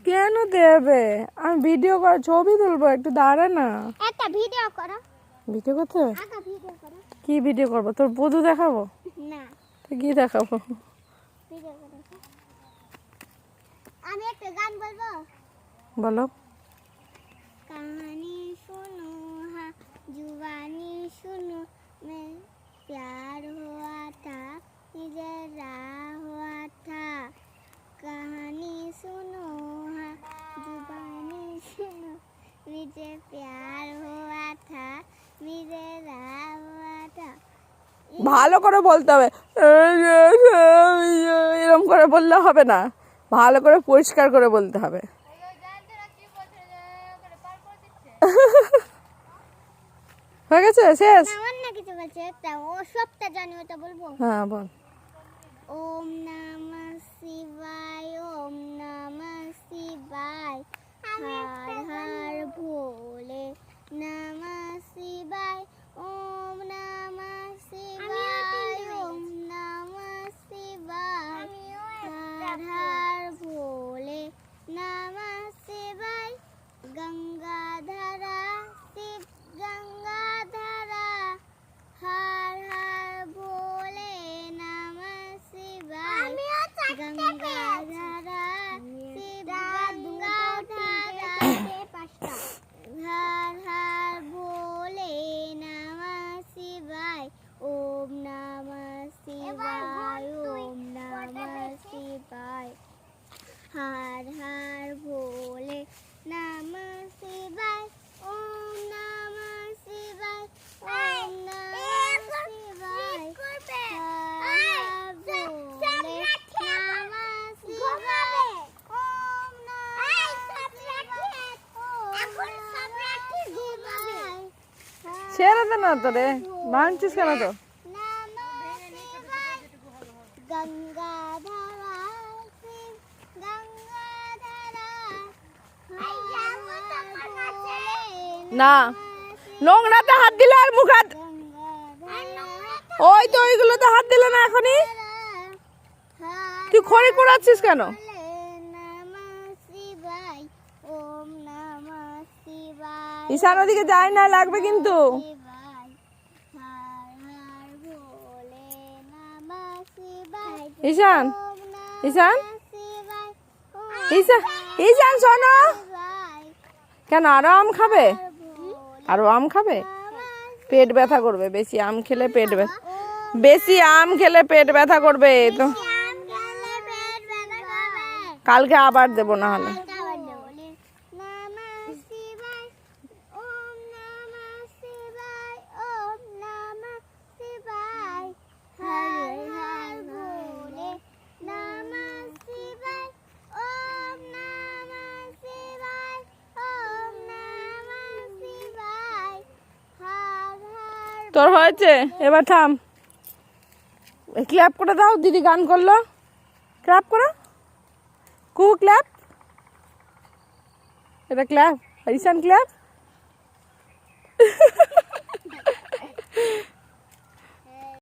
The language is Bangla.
কেন দেবে? আমি ভিডিও করে ছবি তুলবো, একটু দাঁড়া না। একটা ভিডিও করো। ভিডিও করতে হবে? আগে ভিডিও করো। কি ভিডিও করবো? তোর বধূ দেখাবো? না, তো কি দেখাবো? ভিডিও করো। আমি একটা গান বলবো। বলো। कहानी सुनो हाँ जुबानी सुनो मैं प्यार हुआ था इजरा हुआ था कहानी सुनो हाँ जुबानी सुनो मुझे प्यार हुआ था इजरा हुआ था। ভালো করে বলতে হবে, এরকম করে বললে হবে না, ভালো করে পরিষ্কার করে বলতে হবে। হয়ে গেছে, শেষ? না অন্য কিছু বলছে, একটা ও সবটা জানি, ওটা বলবো। হ্যাঁ বল। ओम नमः शिवाय ओम नमः शिवाय हर हर भोले नमः शिवाय ओम नमः शिवाय ओम नमः शिवाय हर हर भोले नमः शिवाय गंगाधरा शिव गंगाधरा हर हर भोले नमः शिवाय गंगाधरा शिव गंगाधरा हर हर भोले नमः शिवाय ओम नमः शिवाय ओम नमः शिवाय हर हर भोले नमः शिवाय ओम नमः शिवाय ओम नमः शिवाय ছেড়ে দে না তো রে, ভাঙছিস কেন তো? गंगाधरा शिव गंगाधरा না, নোংরাতে হাত দিলে আর মুখ হাত, ওই তো ওইগুলোতে হাত দিলে না এখনই। তুই খড়ি কুড়াচ্ছিস কেন? ঈশান ওদিকে যায় না, লাগবে কিন্তু। ঈশান ঈশান ঈশান ঈশান শোনো, কেন আরো আম খাবে? আরো আম খাবে? পেট ব্যথা করবে, বেশি আম খেলে পেট ব্যথা, বেশি আম খেলে পেট ব্যথা করবে তো। কালকে আবার দেবো না হলে। তোর হয়েছে, এবার থাম। ক্ল্যাপ করে দাও, দিদি গান করলো, ক্ল্যাপ করো, কু ক্ল্যাপ, এটা ক্ল্যাপ, ঈশান ক্ল্যাপ।